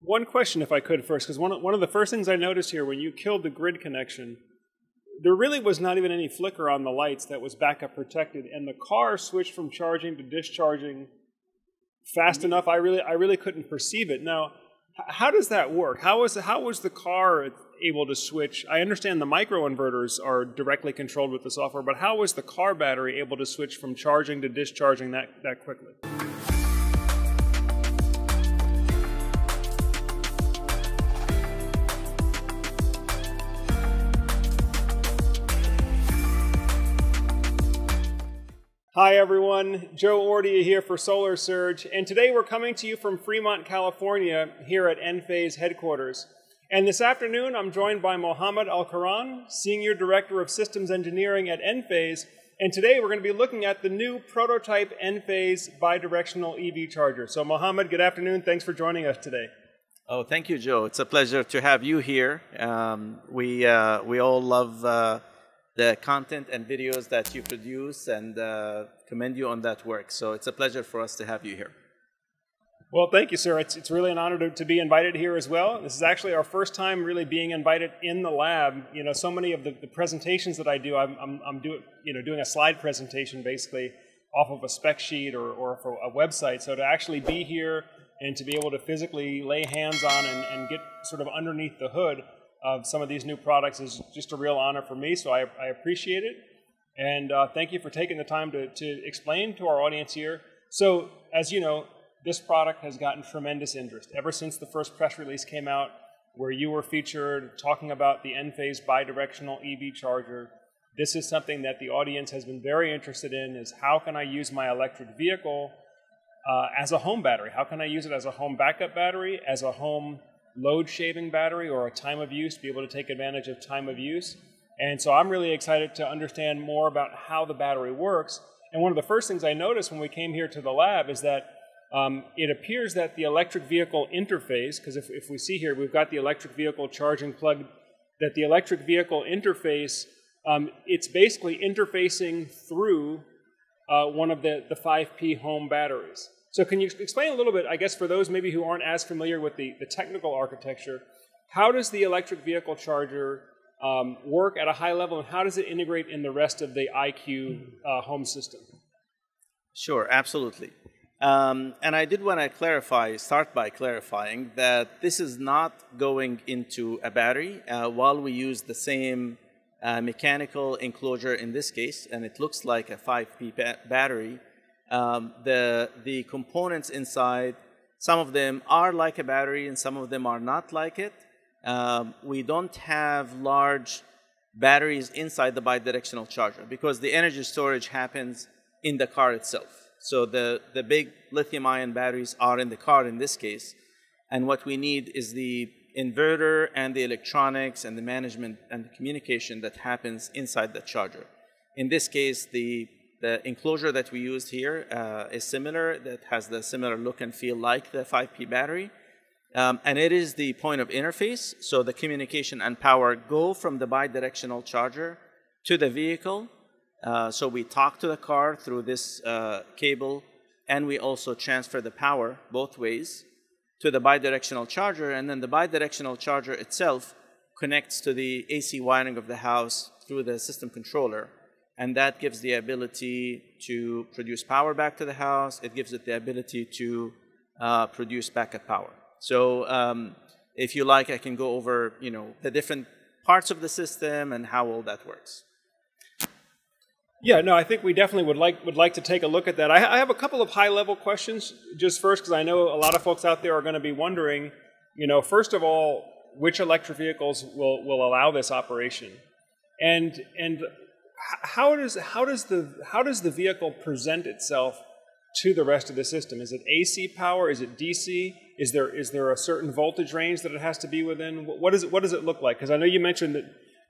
One question, if I could, first, because one of the first things I noticed here when you killed the grid connection, there really was not even any flicker on the lights that was backup protected, and the car switched from charging to discharging fast enough. I really couldn't perceive it. Now, how does that work? How was the car able to switch? I understand the microinverters are directly controlled with the software, but how was the car battery able to switch from charging to discharging that quickly? Hi everyone, Joe Ordia here for Solar Surge, and today we're coming to you from Fremont, California, here at Enphase headquarters. And this afternoon I'm joined by Mohammad Alkuran, Senior Director of Systems Engineering at Enphase, and today we're going to be looking at the new prototype Enphase bi-directional EV charger. So Mohammad, good afternoon, thanks for joining us today. Oh, thank you, Joe. It's a pleasure to have you here. We all love the content and videos that you produce, and commend you on that work. So it's a pleasure for us to have you here. Well, thank you, sir. It's really an honor to be invited here as well. This is actually our first time really being invited in the lab. You know, so many of the presentations that I do, I'm doing a slide presentation basically off of a spec sheet or for a website. So to actually be here and to be able to physically lay hands on and get sort of underneath the hood of some of these new products is just a real honor for me, so I appreciate it. And thank you for taking the time to explain to our audience here. So, as you know, this product has gotten tremendous interest. Ever since the first press release came out, where you were featured talking about the Enphase bi-directional EV charger, this is something that the audience has been very interested in, is how can I use my electric vehicle as a home battery? How can I use it as a home backup battery, as a home load shaving battery, or a time of use, be able to take advantage of time of use. And so I'm really excited to understand more about how the battery works. And one of the first things I noticed when we came here to the lab is that it appears that the electric vehicle interface, because if we see here, we've got the electric vehicle charging plug, that the electric vehicle interface, it's basically interfacing through one of the 5P home batteries. So can you explain a little bit, I guess for those maybe who aren't as familiar with the technical architecture, how does the electric vehicle charger work at a high level, and how does it integrate in the rest of the IQ home system? Sure, absolutely. And I did want to start by clarifying that this is not going into a battery. While we use the same mechanical enclosure in this case, and it looks like a 5P battery, the components inside, some of them are like a battery and some of them are not like it. We don't have large batteries inside the bidirectional charger because the energy storage happens in the car itself. So the big lithium-ion batteries are in the car in this case, and what we need is the inverter and the electronics and the management and the communication that happens inside the charger. In this case, the enclosure that we used here is similar, that has the similar look and feel like the 5P battery. And it is the point of interface, so the communication and power go from the bidirectional charger to the vehicle. So we talk to the car through this cable, and we also transfer the power both ways to the bidirectional charger, and then the bidirectional charger itself connects to the AC wiring of the house through the system controller. And that gives the ability to produce power back to the house. It gives it the ability to produce backup power. So if you like, I can go over the different parts of the system and how all that works. Yeah, no, I think we definitely would like to take a look at that. I have a couple of high-level questions just first, because I know a lot of folks out there are going to be wondering, first of all, which electric vehicles will allow this operation, and how does the vehicle present itself to the rest of the system? Is it AC power? Is it DC? Is there a certain voltage range that it has to be within? What does it look like? Because I know you mentioned that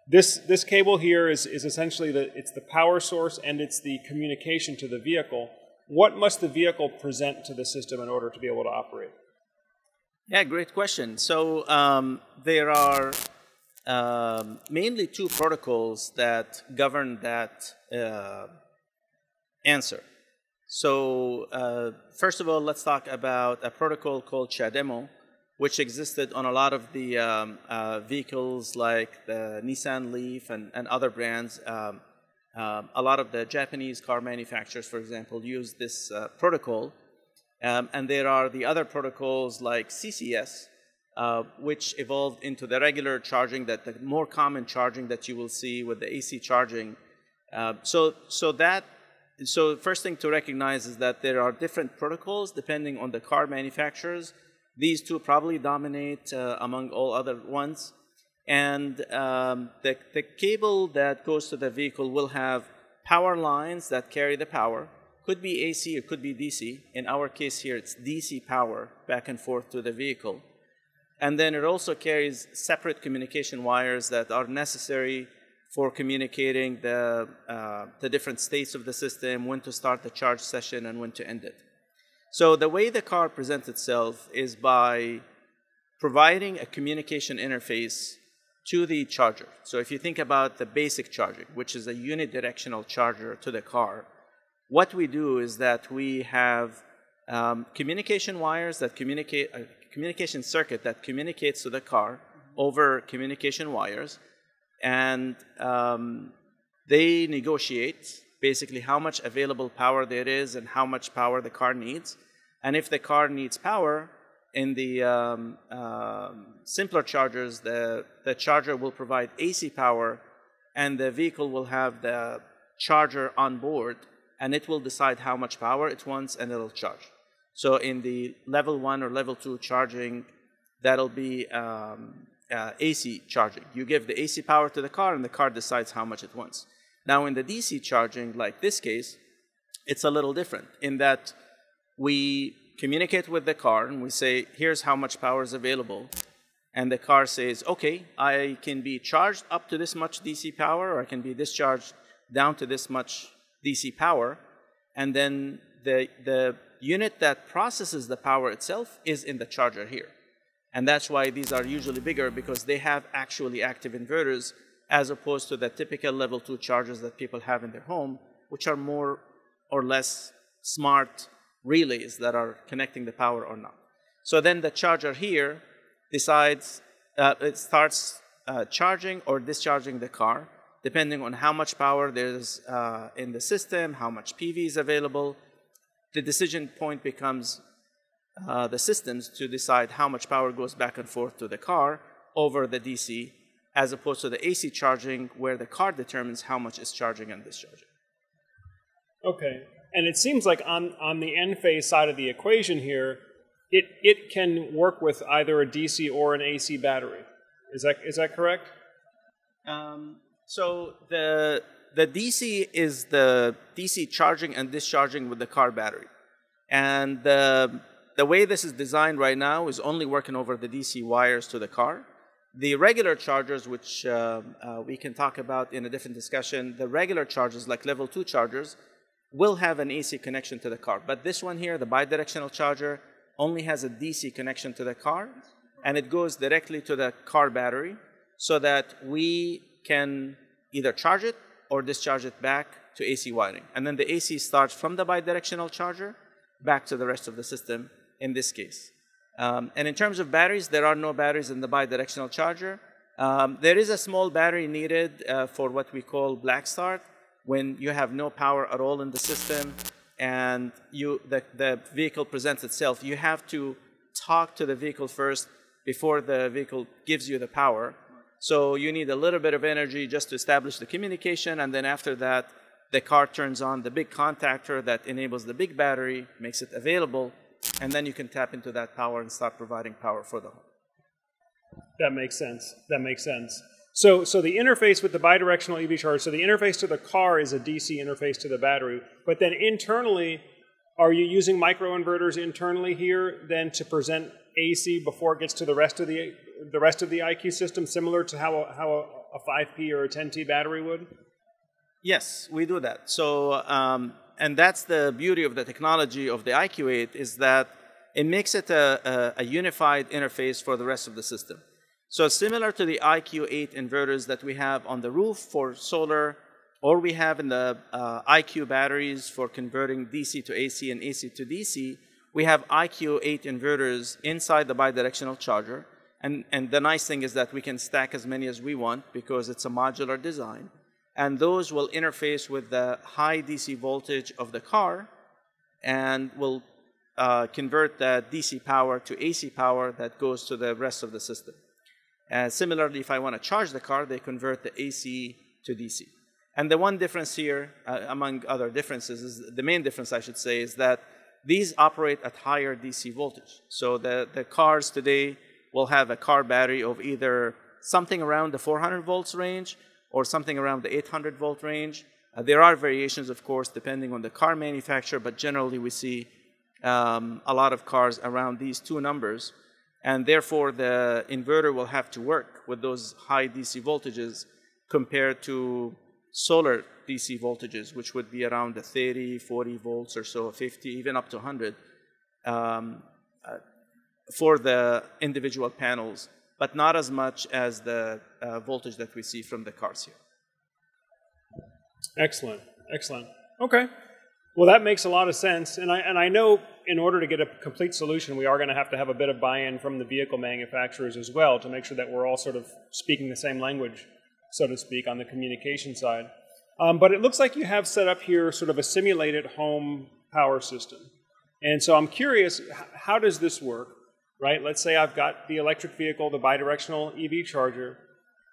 this cable here is essentially it's the power source and it's the communication to the vehicle. What must the vehicle present to the system in order to be able to operate? Yeah, great question. So there are mainly two protocols that govern that answer. So first of all, let's talk about a protocol called Demo, which existed on a lot of the vehicles like the Nissan Leaf and other brands. A lot of the Japanese car manufacturers, for example, use this protocol. And there are the other protocols like CCS, which evolved into the regular charging, the more common charging that you will see with the AC charging. So first thing to recognize is that there are different protocols depending on the car manufacturers. These two probably dominate among all other ones. And the cable that goes to the vehicle will have power lines that carry the power. Could be AC, it could be DC. In our case here, it's DC power back and forth to the vehicle. And then it also carries separate communication wires that are necessary for communicating the different states of the system, when to start the charge session and when to end it. So the way the car presents itself is by providing a communication interface to the charger. So if you think about the basic charging, which is a unidirectional charger to the car, what we do is that we have communication wires that communicate, a communication circuit that communicates to the car over communication wires, and they negotiate basically how much available power there is and how much power the car needs. And if the car needs power, in the simpler chargers, the charger will provide AC power, and the vehicle will have the charger on board, and it will decide how much power it wants, and it'll charge. So in the level 1 or level 2 charging, that'll be AC charging. You give the AC power to the car, and the car decides how much it wants. Now in the DC charging, like this case, it's a little different in that we communicate with the car, and we say, here's how much power is available. And the car says, okay, I can be charged up to this much DC power, or I can be discharged down to this much DC power, and then the unit that processes the power itself is in the charger here. And that's why these are usually bigger, because they have actually active inverters as opposed to the typical level 2 chargers that people have in their home, which are more or less smart relays that are connecting the power or not. So then the charger here decides, it starts charging or discharging the car, depending on how much power there's in the system, how much PV is available. The decision point becomes the systems to decide how much power goes back and forth to the car over the DC, as opposed to the AC charging, where the car determines how much is charging and discharging. Okay. And it seems like on the Enphase side of the equation here, it can work with either a DC or an AC battery. Is that correct? So the DC is the DC charging and discharging with the car battery. And the way this is designed right now is only working over the DC wires to the car. The regular chargers, which we can talk about in a different discussion, the regular chargers like level 2 chargers will have an AC connection to the car. But this one here, the bi-directional charger, only has a DC connection to the car, and it goes directly to the car battery so that we can either charge it or discharge it back to AC wiring. And then the AC starts from the bi-directional charger back to the rest of the system in this case. And in terms of batteries, there are no batteries in the bi-directional charger. There is a small battery needed for what we call black start, when you have no power at all in the system and the vehicle presents itself. You have to talk to the vehicle first before the vehicle gives you the power. So you need a little bit of energy just to establish the communication, and then after that, the car turns on the big contactor that enables the big battery, makes it available, and then you can tap into that power and start providing power for the home. That makes sense. That makes sense. So the interface with the bidirectional EV charger, so the interface to the car is a DC interface to the battery, but then internally, are you using microinverters internally here then to present AC before it gets to the rest of the IQ system, similar to how a 5P or a 10T battery would? Yes, we do that. So, and that's the beauty of the technology of the IQ8, is that it makes it a unified interface for the rest of the system. So similar to the IQ8 inverters that we have on the roof for solar, or we have in the IQ batteries for converting DC to AC and AC to DC, We have IQ8 inverters inside the bidirectional charger. And the nice thing is that we can stack as many as we want because it's a modular design. And those will interface with the high DC voltage of the car and will convert that DC power to AC power that goes to the rest of the system. Similarly, if I want to charge the car, they convert the AC to DC. And the one difference here, among other differences, is the main difference, I should say, is that these operate at higher DC voltage. So the cars today will have a car battery of either something around the 400 volts range or something around the 800 volt range. There are variations, of course, depending on the car manufacturer, but generally we see a lot of cars around these two numbers. And therefore, the inverter will have to work with those high DC voltages compared to solar DC voltages, which would be around the 30, 40 volts or so, 50, even up to 100 for the individual panels, but not as much as the voltage that we see from the cars here. Excellent, excellent. Okay. Well, that makes a lot of sense. And I know in order to get a complete solution, we are going to have a bit of buy-in from the vehicle manufacturers as well to make sure that we're all sort of speaking the same language, so to speak, on the communication side. But it looks like you have set up here sort of a simulated home power system. And so I'm curious, how does this work, right? Let's say I've got the electric vehicle, the bidirectional EV charger.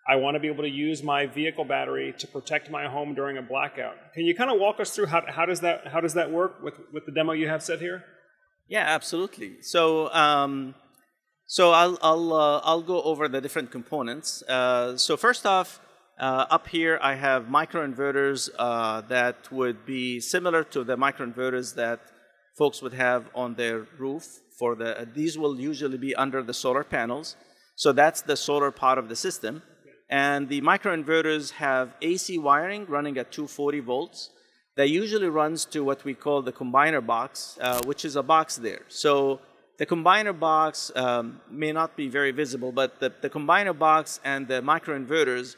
I want to be able to use my vehicle battery to protect my home during a blackout. Can you kind of walk us through how does that work with the demo you have set here? Yeah, absolutely. So I'll go over the different components. So first off, up here I have microinverters that would be similar to the microinverters that folks would have on their roof. These will usually be under the solar panels. So that's the solar part of the system. And the microinverters have AC wiring running at 240 volts. That usually runs to what we call the combiner box, which is a box there. So the combiner box may not be very visible, but the combiner box and the microinverters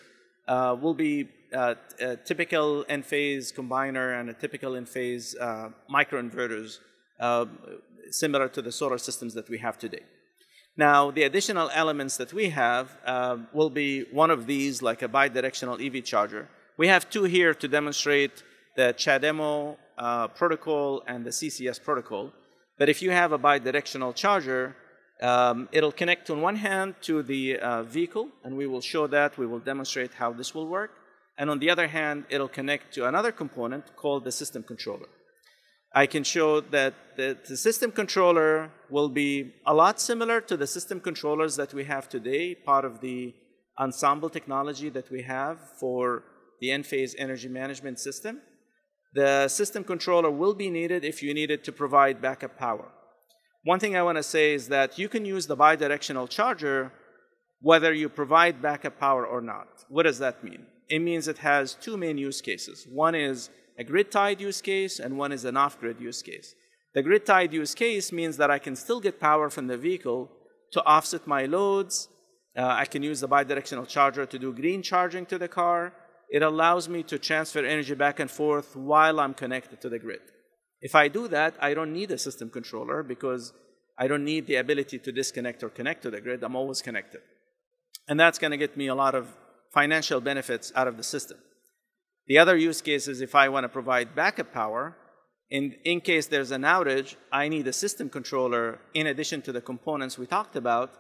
will be a typical Enphase combiner and a typical Enphase microinverters, similar to the solar systems that we have today. Now, the additional elements that we have will be one of these, like a bidirectional EV charger. We have two here to demonstrate the Demo protocol and the CCS protocol. But if you have a bidirectional charger, it'll connect on one hand to the vehicle, and we will show that. We will demonstrate how this will work. And on the other hand, it'll connect to another component called the system controller. I can show that the system controller will be a lot similar to the system controllers that we have today, part of the Ensemble technology that we have for the Enphase energy management system. The system controller will be needed if you need it to provide backup power. One thing I want to say is that you can use the bidirectional charger whether you provide backup power or not. What does that mean? It means it has two main use cases. One is a grid-tied use case, and one is an off-grid use case. The grid-tied use case means that I can still get power from the vehicle to offset my loads. I can use the bidirectional charger to do green charging to the car. It allows me to transfer energy back and forth while I'm connected to the grid. If I do that, I don't need a system controller because I don't need the ability to disconnect or connect to the grid. I'm always connected. And that's going to get me a lot of financial benefits out of the system. The other use case is if I want to provide backup power, in case there's an outage, I need a system controller in addition to the components we talked about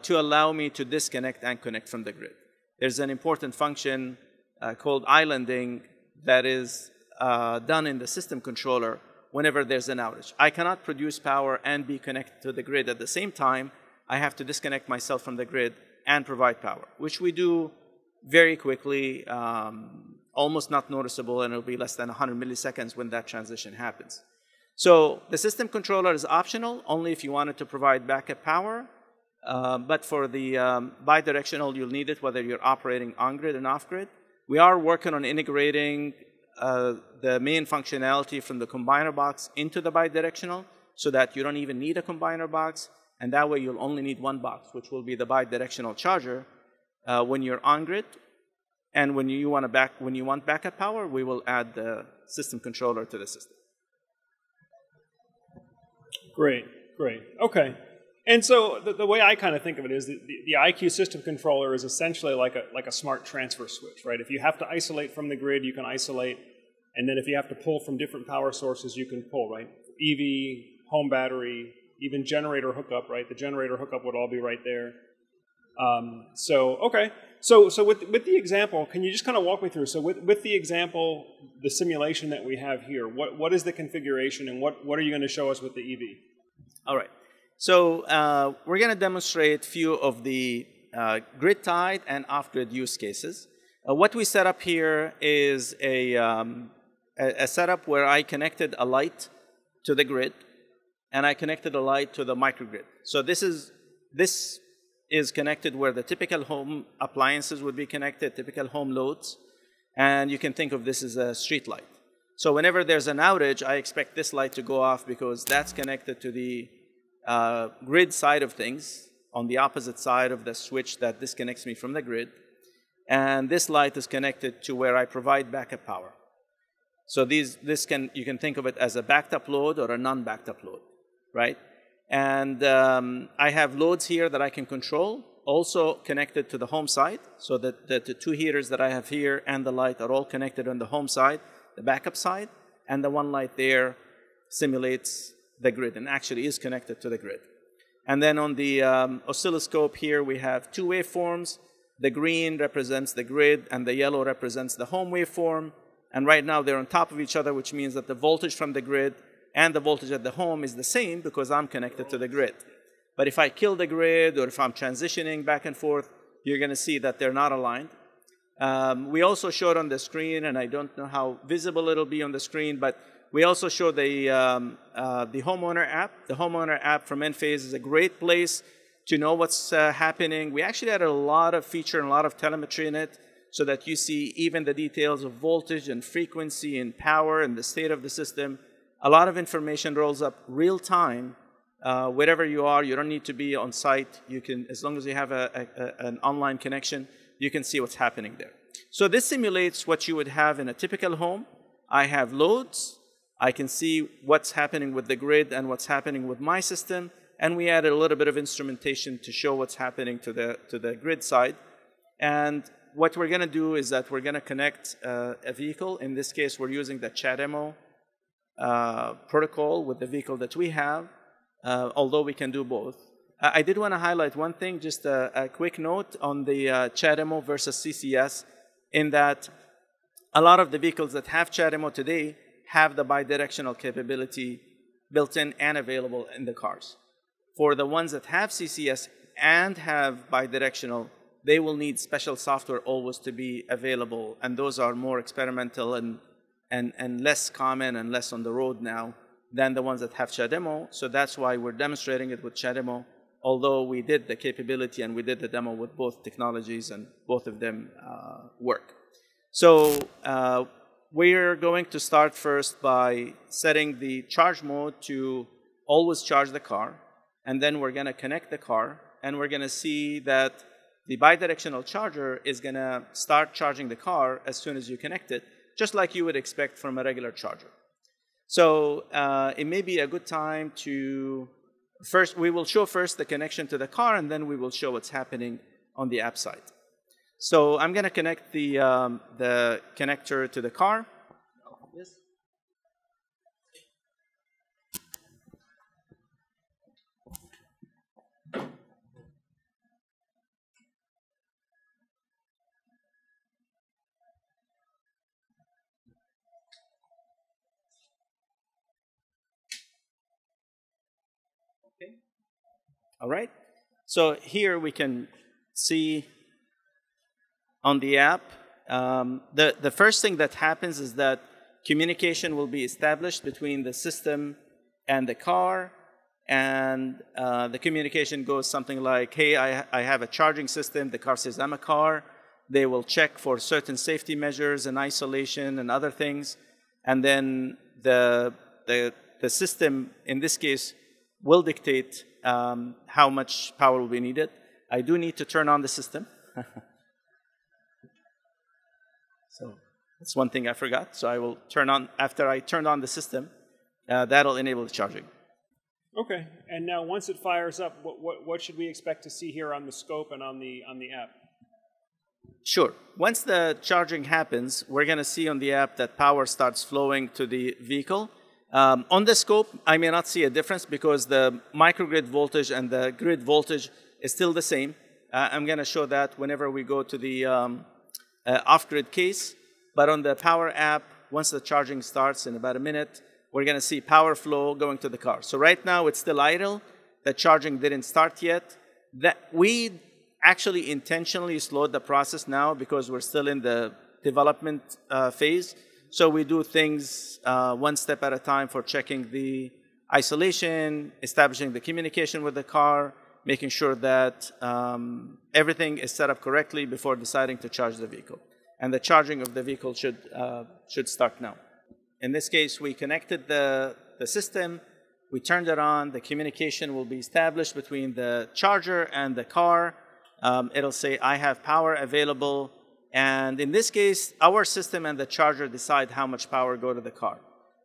to allow me to disconnect and connect from the grid. There's an important function called islanding that is done in the system controller whenever there's an outage. I cannot produce power and be connected to the grid at the same time. I have to disconnect myself from the grid and provide power, which we do very quickly, almost not noticeable, and it'll be less than 100 milliseconds when that transition happens. So the system controller is optional, only if you wanted to provide backup power. But for the bidirectional, you'll need it whether you're operating on-grid and off-grid. We are working on integrating the main functionality from the combiner box into the bidirectional so that you don't even need a combiner box. And that way, you'll only need one box, which will be the bidirectional charger when you're on-grid. And when you want backup power, we will add the system controller to the system. Great, great. Okay. And so the way I kind of think of it is the IQ system controller is essentially like a smart transfer switch, right? If you have to isolate from the grid, you can isolate. And then if you have to pull from different power sources, you can pull, right? EV, home battery, even generator hookup, right? The generator hookup would all be right there. Okay. So with the example, can you just kind of walk me through? So with the example, the simulation that we have here, what is the configuration and what are you going to show us with the EV? All right. So we're going to demonstrate a few of the grid-tied and off-grid use cases. What we set up here is a setup where I connected a light to the grid, and I connected a light to the microgrid. So this is connected where the typical home appliances would be connected, typical home loads, and you can think of this as a street light. So whenever there's an outage, I expect this light to go off because that's connected to the grid side of things, on the opposite side of the switch that disconnects me from the grid. And this light is connected to where I provide backup power. So you can think of it as a backed up load or a non-backed up load, right? And I have loads here that I can control, also connected to the home side. So that the two heaters that I have here and the light are all connected on the home side, the backup side, and the one light there simulates the grid and actually is connected to the grid. And then on the oscilloscope here, we have two waveforms. The green represents the grid, and the yellow represents the home waveform. And right now, they're on top of each other, which means that the voltage from the grid and the voltage at the home is the same because I'm connected to the grid. But if I kill the grid or if I'm transitioning back and forth, you're going to see that they're not aligned. We also showed on the screen, and I don't know how visible it'll be on the screen, but we also show the homeowner app. The homeowner app from Enphase is a great place to know what's happening. We actually had a lot of feature and a lot of telemetry in it so that you see even the details of voltage and frequency and power and the state of the system. A lot of information rolls up real time. Wherever you are, you don't need to be on site. You can, as long as you have an online connection, you can see what's happening there. So this simulates what you would have in a typical home. I have loads. I can see what's happening with the grid and what's happening with my system. And we added a little bit of instrumentation to show what's happening to the grid side. And what we're going to do is that we're going to connect a vehicle. In this case, we're using the Demo protocol with the vehicle that we have, although we can do both. I did want to highlight one thing, just a quick note on the Demo versus CCS, in that a lot of the vehicles that have Demo today have the bidirectional capability built in and available in the cars. For the ones that have CCS and have bidirectional, they will need special software always to be available, and those are more experimental and less common and less on the road now than the ones that have Demo. So that's why we're demonstrating it with Demo, although we did the capability and we did the demo with both technologies and both of them work. So we're going to start first by setting the charge mode to always charge the car, and then we're going to connect the car, and we're going to see that the bidirectional charger is going to start charging the car as soon as you connect it, just like you would expect from a regular charger. So it may be a good time to we will show first the connection to the car, and then we will show what's happening on the app side. So I'm going to connect the connector to the car. Okay. All right. So here we can see on the app, the first thing that happens is that communication will be established between the system and the car, and the communication goes something like, hey, I have a charging system. The car says, I'm a car. They will check for certain safety measures and isolation and other things, and then the system, in this case, will dictate how much power will be needed. I do need to turn on the system. So that's one thing I forgot. So I will turn on, after I turn on the system, that'll enable the charging. Okay. And now once it fires up, what should we expect to see here on the scope and on the app? Sure. Once the charging happens, we're going to see on the app that power starts flowing to the vehicle. On the scope, I may not see a difference because the microgrid voltage and the grid voltage is still the same. I'm going to show that whenever we go to the off-grid case. But on the power app, once the charging starts in about a minute, we're going to see power flow going to the car. So right now, it's still idle. The charging didn't start yet. We actually intentionally slowed the process now because we're still in the development phase. So we do things one step at a time for checking the isolation, establishing the communication with the car, making sure that everything is set up correctly before deciding to charge the vehicle. And the charging of the vehicle should start now. In this case, we connected the system, we turned it on, the communication will be established between the charger and the car. It'll say, I have power available. And in this case, our system and the charger decide how much power go to the car.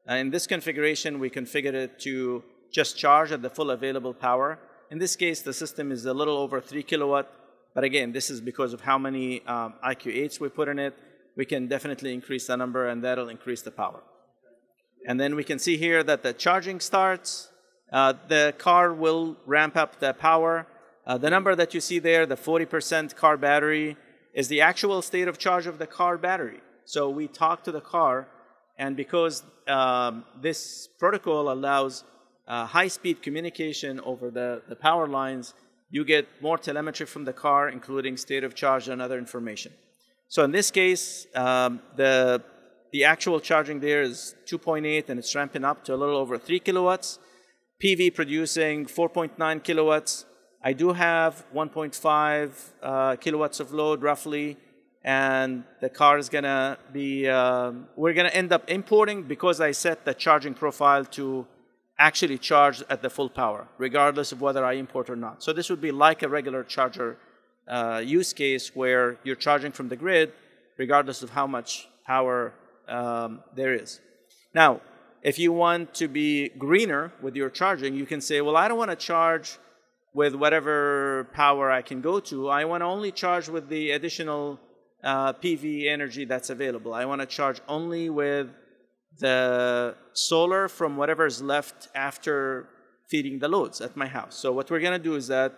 In this configuration, we configured it to just charge at the full available power. In this case, the system is a little over 3 kilowatt. But again, this is because of how many IQ8s we put in it. We can definitely increase the number, and that'll increase the power. And then we can see here that the charging starts. The car will ramp up the power. The number that you see there, the 40% car battery, is the actual state of charge of the car battery. So we talk to the car, and because this protocol allows high-speed communication over the power lines, you get more telemetry from the car, including state of charge and other information. So in this case, the actual charging there is 2.8, and it's ramping up to a little over 3 kilowatts. PV producing 4.9 kilowatts. I do have 1.5 kilowatts of load roughly, and the car is going to be, we're going to end up importing because I set the charging profile to actually charge at the full power, regardless of whether I import or not. So this would be like a regular charger use case where you're charging from the grid, regardless of how much power there is. Now, if you want to be greener with your charging, you can say, well, I don't want to charge with whatever power I can go to. I want to only charge with the additional PV energy that's available. I want to charge only with the solar from whatever's left after feeding the loads at my house. So what we're going to do is that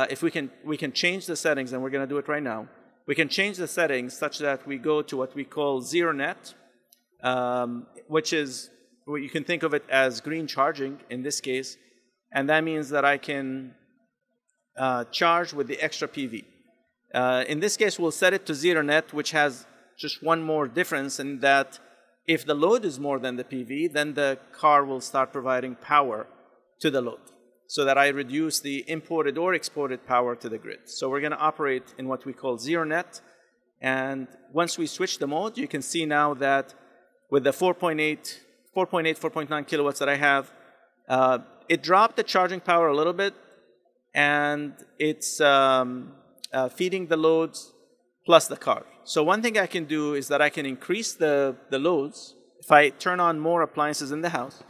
if we can change the settings, and we're going to do it right now. We can change the settings such that we go to what we call zero net, which is, you can think of it as green charging in this case. And that means that I can charge with the extra PV. In this case, we'll set it to zero net, which has just one more difference in that if the load is more than the PV, then the car will start providing power to the load so that I reduce the imported or exported power to the grid. So we're going to operate in what we call zero net. And once we switch the mode, you can see now that with the 4.9 kilowatts that I have, it dropped the charging power a little bit, and it's feeding the loads plus the car. So one thing I can do is that I can increase the loads if I turn on more appliances in the house.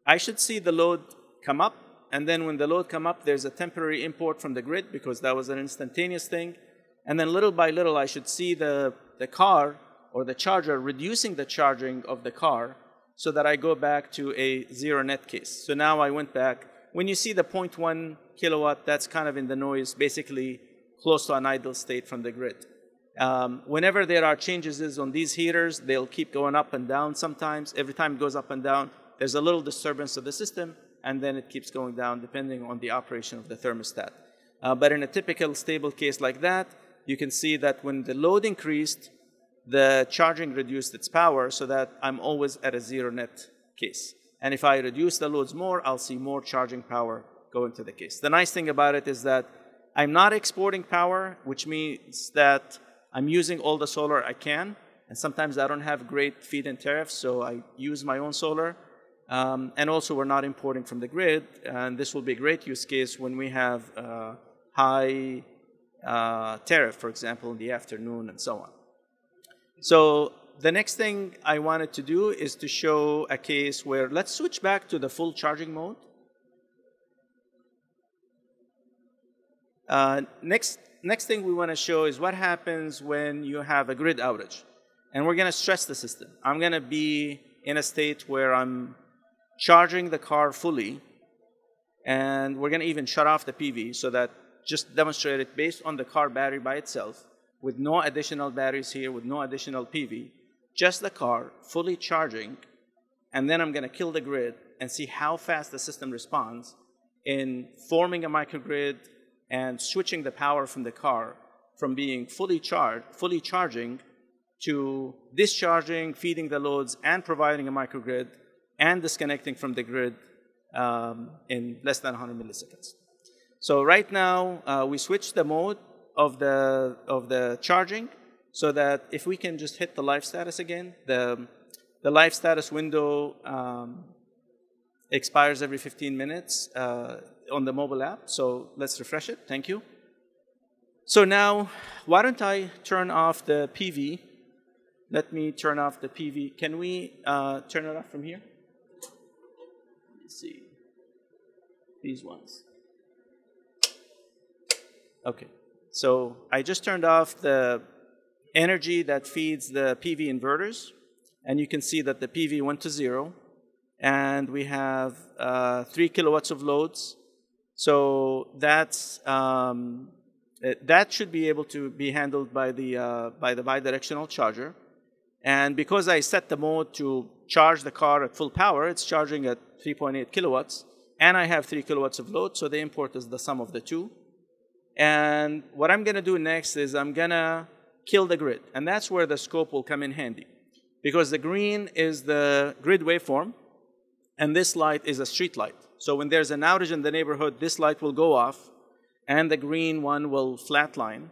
I should see the load come up, and then when the load come up, there's a temporary import from the grid because that was an instantaneous thing. And then little by little, I should see the car or the charger reducing the charging of the car so that I go back to a zero net case. So now I went back. When you see the 0.1 kilowatt, that's kind of in the noise, basically close to an idle state from the grid. Whenever there are changes on these heaters, they'll keep going up and down sometimes. Every time it goes up and down, there's a little disturbance of the system, and then it keeps going down depending on the operation of the thermostat. But in a typical stable case like that, you can see that when the load increased, the charging reduced its power so that I'm always at a zero net case. And if I reduce the loads more, I'll see more charging power go into the case. The nice thing about it is that I'm not exporting power, which means that I'm using all the solar I can. And sometimes I don't have great feed-in tariffs, so I use my own solar. And also, we're not importing from the grid. And this will be a great use case when we have high tariff, for example, in the afternoon and so on. So the next thing I wanted to do is to show a case where, let's switch back to the full charging mode. Next thing we want to show is what happens when you have a grid outage. And we're going to stress the system. I'm going to be in a state where I'm charging the car fully, and we're going to even shut off the PV so that just demonstrate it based on the car battery by itself, with no additional batteries here, with no additional PV, just the car fully charging, and then I'm going to kill the grid and see how fast the system responds in forming a microgrid and switching the power from the car from being fully charging to discharging, feeding the loads, and providing a microgrid, and disconnecting from the grid in less than 100 milliseconds. So right now, we switched the mode of the charging so that if we can just hit the live status again, the live status window expires every 15 minutes on the mobile app. So let's refresh it. Thank you. So now, why don't I turn off the PV? Let me turn off the PV. Can we turn it off from here? Let's see. These ones. Okay. So I just turned off the energy that feeds the PV inverters. And you can see that the PV went to 0. And we have 3 kilowatts of loads. So that's that should be able to be handled by the bi-directional charger. And because I set the mode to charge the car at full power, it's charging at 3.8 kilowatts. And I have 3 kilowatts of load, so the import is the sum of the two. And what I'm going to do next is I'm going to kill the grid. And that's where the scope will come in handy. Because the green is the grid waveform, and this light is a street light. So when there's an outage in the neighborhood, this light will go off, and the green one will flatline.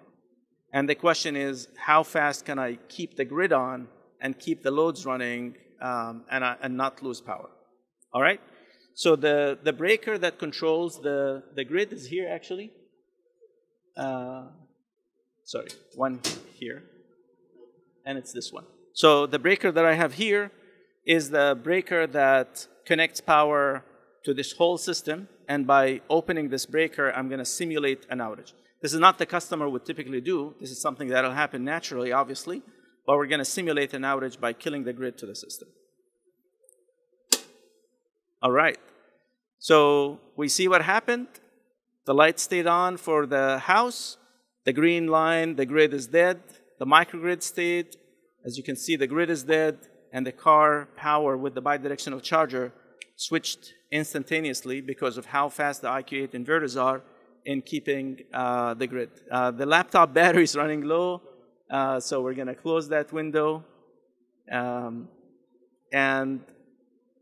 And the question is, how fast can I keep the grid on and keep the loads running and not lose power? All right? So the breaker that controls the grid is here, actually. Sorry, one here. And it's this one. So the breaker that I have here is the breaker that connects power to this whole system. And by opening this breaker, I'm going to simulate an outage. This is not the customer would typically do. This is something that will happen naturally, obviously. But we're going to simulate an outage by killing the grid to the system. All right. So we see what happened. The light stayed on for the house. The green line, the grid is dead. The microgrid stayed. As you can see, the grid is dead. And the car power with the bidirectional charger switched instantaneously because of how fast the IQ8 inverters are in keeping the grid. The laptop battery is running low, so we're going to close that window. And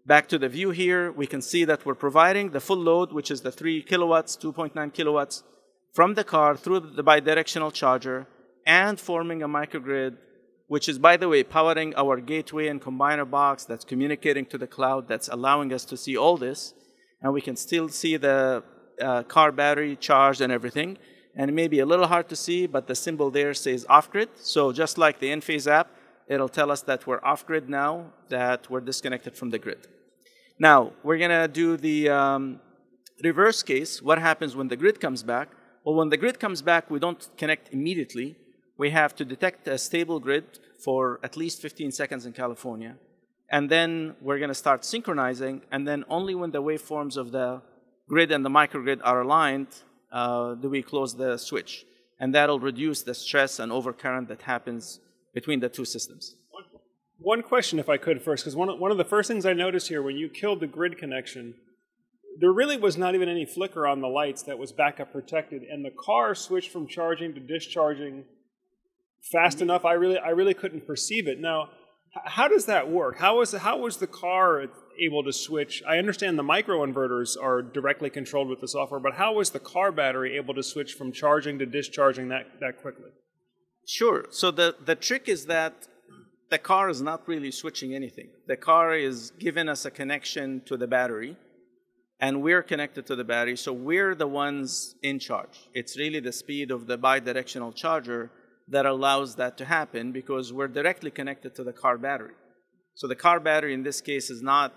back to the view here, we can see that we're providing the full load, which is the 3 kilowatts, 2.9 kilowatts, from the car through the bidirectional charger and forming a microgrid, which is, by the way, powering our gateway and combiner box that's communicating to the cloud, that's allowing us to see all this. And we can still see the car battery charged and everything. And it may be a little hard to see, but the symbol there says off-grid. So just like the Enphase app, it'll tell us that we're off-grid now, that we're disconnected from the grid. Now, we're going to do the reverse case. What happens when the grid comes back? Well, when the grid comes back, we don't connect immediately. We have to detect a stable grid for at least 15 seconds in California. And then we're going to start synchronizing. And then only when the waveforms of the grid and the microgrid are aligned do we close the switch. And that'll reduce the stress and overcurrent that happens between the two systems. One question, if I could, first, because one of the first things I noticed here when you killed the grid connection, there really was not even any flicker on the lights that was backup protected. And the car switched from charging to discharging fast enough, I really couldn't perceive it. Now, how does that work? How was the car able to switch? I understand the microinverters are directly controlled with the software, but how was the car battery able to switch from charging to discharging that quickly? Sure. So the trick is that the car is not really switching anything. The car is giving us a connection to the battery, and we're connected to the battery, so we're the ones in charge. It's really the speed of the bidirectional charger that allows that to happen because we're directly connected to the car battery. So the car battery in this case is not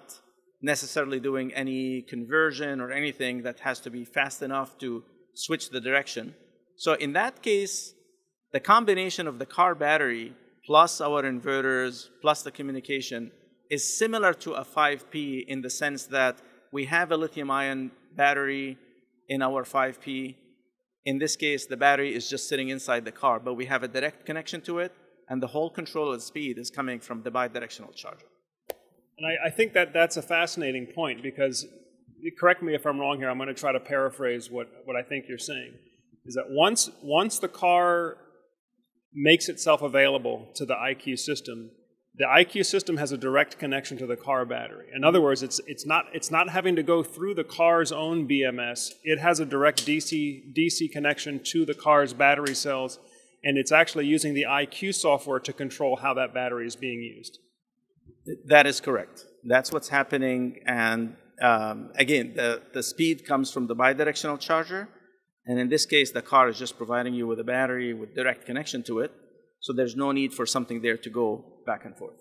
necessarily doing any conversion or anything that has to be fast enough to switch the direction. So in that case, the combination of the car battery plus our inverters plus the communication is similar to a 5P in the sense that we have a lithium-ion battery in our 5P. In this case, the battery is just sitting inside the car, but we have a direct connection to it, and the whole control of the speed is coming from the bi-directional charger. And I think that that's a fascinating point because, correct me if I'm wrong here, I'm going to try to paraphrase what I think you're saying, is that once the car makes itself available to the IQ system, the IQ system has a direct connection to the car battery. In other words, it's not having to go through the car's own BMS. It has a direct DC connection to the car's battery cells, and it's actually using the IQ software to control how that battery is being used. That is correct. That's what's happening. And again, the speed comes from the bi-directional charger. And in this case, the car is just providing you with a battery with direct connection to it. So there's no need for something there to go back and forth.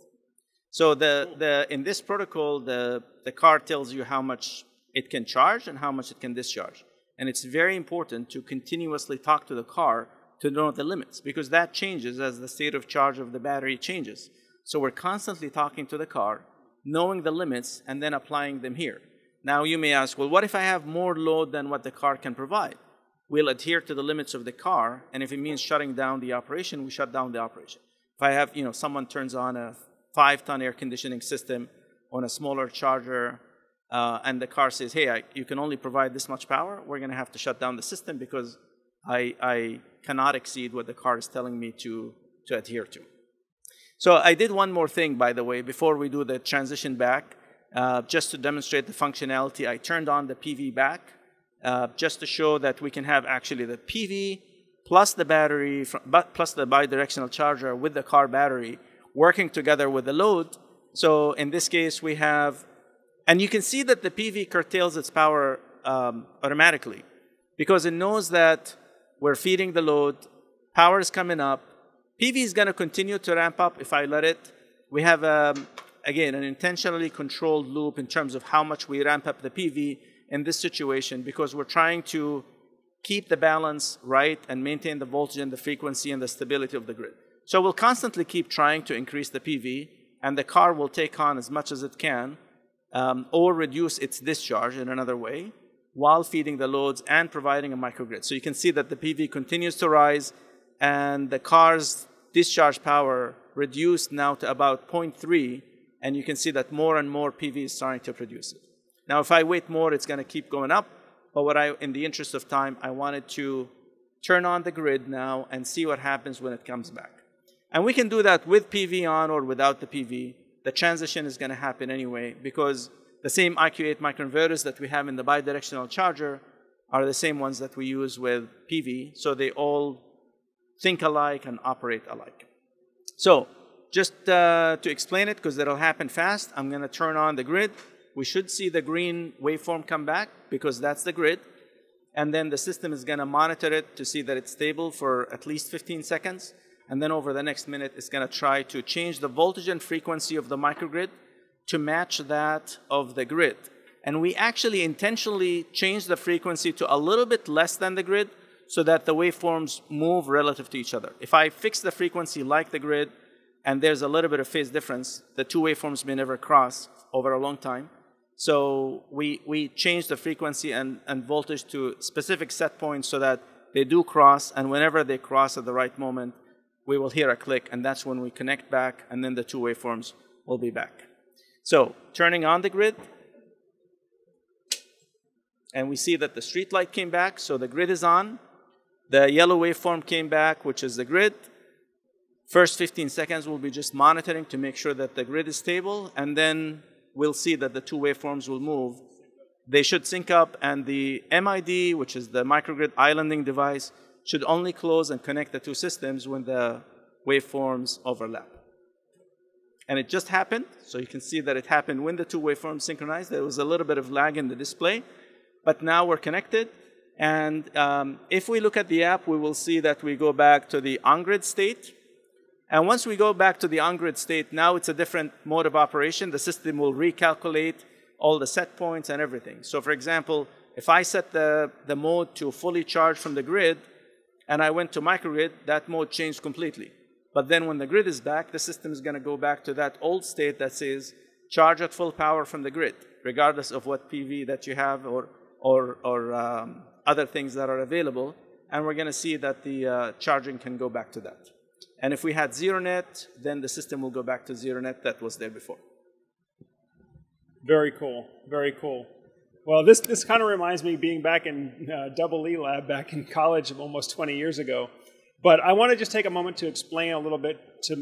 So in this protocol, the car tells you how much it can charge and how much it can discharge. And it's very important to continuously talk to the car to know the limits, because that changes as the state of charge of the battery changes. So we're constantly talking to the car, knowing the limits, and then applying them here. Now you may ask, well, what if I have more load than what the car can provide? We'll adhere to the limits of the car, and if it means shutting down the operation, we shut down the operation. If I have, someone turns on a 5-ton air conditioning system on a smaller charger, and the car says, hey, you can only provide this much power, we're going to have to shut down the system because I cannot exceed what the car is telling me to adhere to. So I did one more thing, by the way, before we do the transition back, just to demonstrate the functionality. I turned on the PV back, just to show that we can have actually the PV plus the battery, plus the bi-directional charger with the car battery working together with the load. So in this case, we have, and you can see that the PV curtails its power automatically because it knows that we're feeding the load, power is coming up, PV is going to continue to ramp up if I let it. We have, again, an intentionally controlled loop in terms of how much we ramp up the PV in this situation because we're trying to keep the balance right and maintain the voltage and the frequency and the stability of the grid. So we'll constantly keep trying to increase the PV, and the car will take on as much as it can or reduce its discharge in another way while feeding the loads and providing a microgrid. So you can see that the PV continues to rise, and the car's discharge power reduced now to about 0.3, and you can see that more and more PV is starting to produce it. Now, if I wait more, it's going to keep going up, but in the interest of time, I wanted to turn on the grid now and see what happens when it comes back. And we can do that with PV on or without the PV. The transition is going to happen anyway because the same IQ8 microinverters that we have in the bi-directional charger are the same ones that we use with PV, so they all think alike and operate alike. So just to explain it, because it'll happen fast, I'm going to turn on the grid. We should see the green waveform come back because that's the grid. And then the system is going to monitor it to see that it's stable for at least 15 seconds. And then over the next minute, it's going to try to change the voltage and frequency of the microgrid to match that of the grid. And we actually intentionally change the frequency to a little bit less than the grid so that the waveforms move relative to each other. If I fix the frequency like the grid and there's a little bit of phase difference, the two waveforms may never cross over a long time. So we change the frequency and voltage to specific set points so that they do cross, and whenever they cross at the right moment, we will hear a click, and that's when we connect back, and then the two waveforms will be back. So turning on the grid, and we see that the street light came back, so the grid is on. The yellow waveform came back, which is the grid. First 15 seconds, we'll be just monitoring to make sure that the grid is stable, and then we'll see that the two waveforms will move. They should sync up, and the MID, which is the microgrid islanding device, should only close and connect the two systems when the waveforms overlap. And it just happened, so you can see that it happened when the two waveforms synchronized. There was a little bit of lag in the display, but now we're connected, And if we look at the app, we will see that we go back to the on-grid state. And once we go back to the on-grid state, now it's a different mode of operation. The system will recalculate all the set points and everything. So for example, if I set the mode to fully charge from the grid, and I went to microgrid, that mode changed completely. But then when the grid is back, the system is going to go back to that old state that says charge at full power from the grid, regardless of what PV that you have or other things that are available. And we're going to see that the charging can go back to that. And if we had zero net, then the system will go back to zero net that was there before. Very cool. Very cool. Well, this kind of reminds me of being back in Double E Lab back in college almost 20 years ago. But I want to just take a moment to explain a little bit to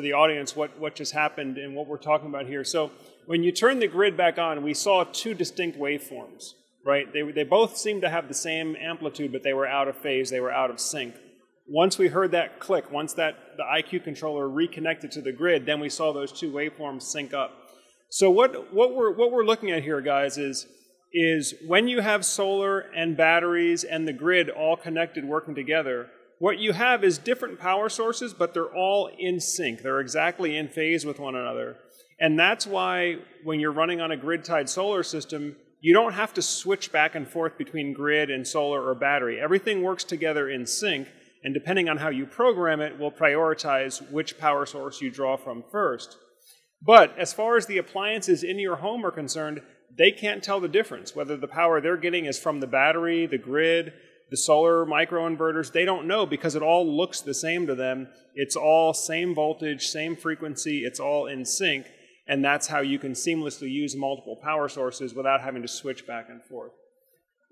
the audience what just happened and what we're talking about here. So when you turn the grid back on, we saw two distinct waveforms, right? They both seemed to have the same amplitude, but they were out of phase, they were out of sync. Once we heard that click, once the IQ controller reconnected to the grid, then we saw those two waveforms sync up. So what we're looking at here, guys, is when you have solar and batteries and the grid all connected working together, what you have is different power sources, but they're all in sync. They're exactly in phase with one another. And that's why when you're running on a grid-tied solar system, you don't have to switch back and forth between grid and solar or battery. Everything works together in sync, and depending on how you program it, will prioritize which power source you draw from first. But as far as the appliances in your home are concerned, they can't tell the difference, whether the power they're getting is from the battery, the grid, the solar microinverters. They don't know because it all looks the same to them. It's all same voltage, same frequency, it's all in sync, and that's how you can seamlessly use multiple power sources without having to switch back and forth.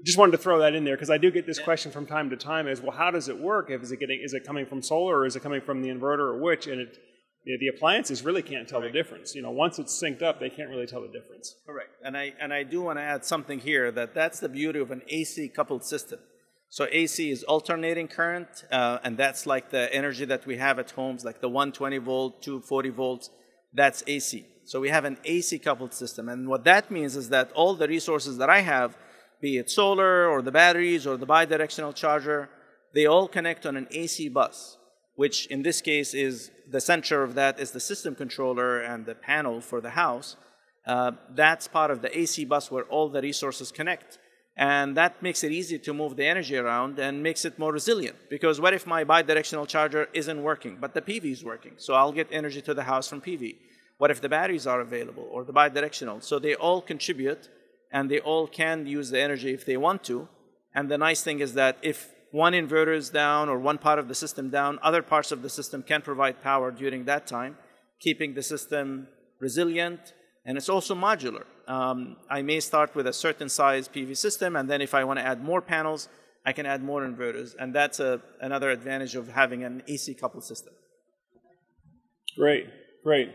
Just wanted to throw that in there because I do get this question from time to time is, well, how does it work? Is it coming from solar or is it coming from the inverter or which? And the appliances really can't tell the difference. You know, once it's synced up, they can't really tell the difference. Correct. And I do want to add something here that's the beauty of an AC coupled system. So AC is alternating current, and that's like the energy that we have at homes, like the 120 volt, 240 volts. That's AC. So we have an AC coupled system. And what that means is that all the resources that I have, be it solar or the batteries or the bi-directional charger, they all connect on an AC bus, which in this case is the center of that is the system controller and the panel for the house. That's part of the AC bus where all the resources connect. And that makes it easy to move the energy around and makes it more resilient. Because what if my bi-directional charger isn't working, but the PV is working? So I'll get energy to the house from PV. What if the batteries are available or the bi-directional? So they all contribute and they all can use the energy if they want to. And the nice thing is that if one inverter is down or one part of the system down, other parts of the system can provide power during that time, keeping the system resilient. And it's also modular. I may start with a certain size PV system, and then if I want to add more panels, I can add more inverters. And that's another advantage of having an AC coupled system. Great, great.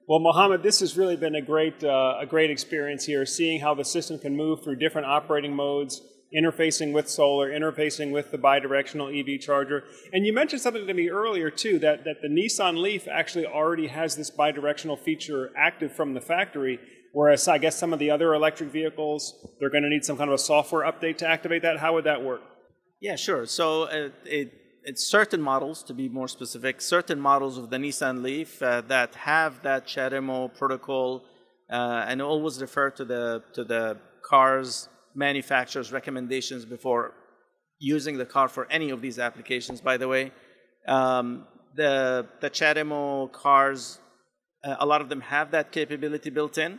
Well, Mohammad, this has really been a great experience here, seeing how the system can move through different operating modes, interfacing with solar, interfacing with the bi-directional EV charger. And you mentioned something to me earlier, too, that the Nissan Leaf actually already has this bi-directional feature active from the factory, whereas I guess some of the other electric vehicles, they're going to need some kind of a software update to activate that. How would that work? Yeah, sure. So it's certain models, to be more specific, certain models of the Nissan Leaf that have that CHAdeMO protocol, and always refer to the car's manufacturer's recommendations before using the car for any of these applications, by the way. The CHAdeMO cars, a lot of them have that capability built in,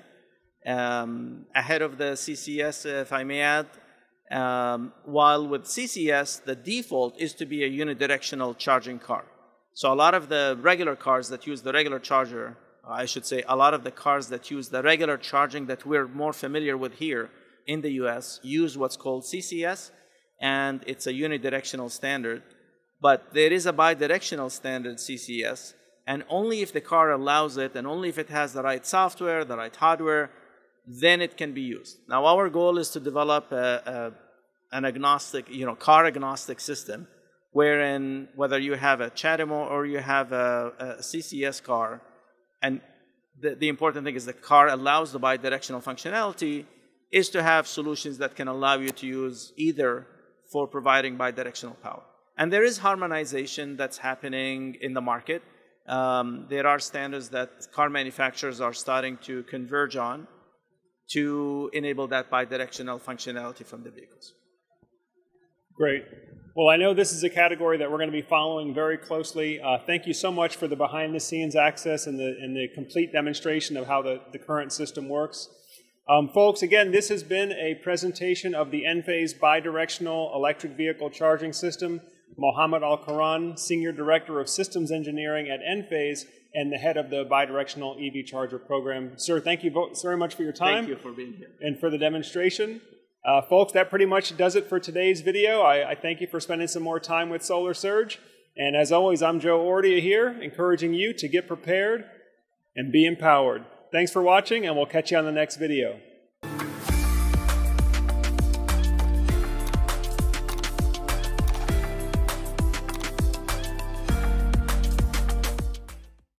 ahead of the CCS, if I may add. While with CCS, the default is to be a unidirectional charging car. So a lot of the regular cars that use the regular charger, I should say, a lot of the cars that use the regular charging that we're more familiar with here in the US use what's called CCS, and it's a unidirectional standard. But there is a bidirectional standard CCS, and only if the car allows it, and only if it has the right software, the right hardware, then it can be used. Now, our goal is to develop an agnostic, car agnostic system, wherein whether you have a CHAdeMO or you have a CCS car, and the important thing is the car allows the bidirectional functionality, is to have solutions that can allow you to use either for providing bidirectional power. And there is harmonization that's happening in the market. There are standards that car manufacturers are starting to converge on to enable that bidirectional functionality from the vehicles. Great. Well, I know this is a category that we're going to be following very closely. Thank you so much for the behind-the-scenes access and the complete demonstration of how the current system works. Folks, again, this has been a presentation of the Enphase bidirectional electric vehicle charging system. Mohammad Alkuran, Senior Director of Systems Engineering at Enphase and the head of the bidirectional EV charger program. Sir, thank you very much for your time. Thank you for being here. And for the demonstration. Folks, that pretty much does it for today's video. I thank you for spending some more time with Solar Surge. And as always, I'm Joe Ordia here, encouraging you to get prepared and be empowered. Thanks for watching, and we'll catch you on the next video.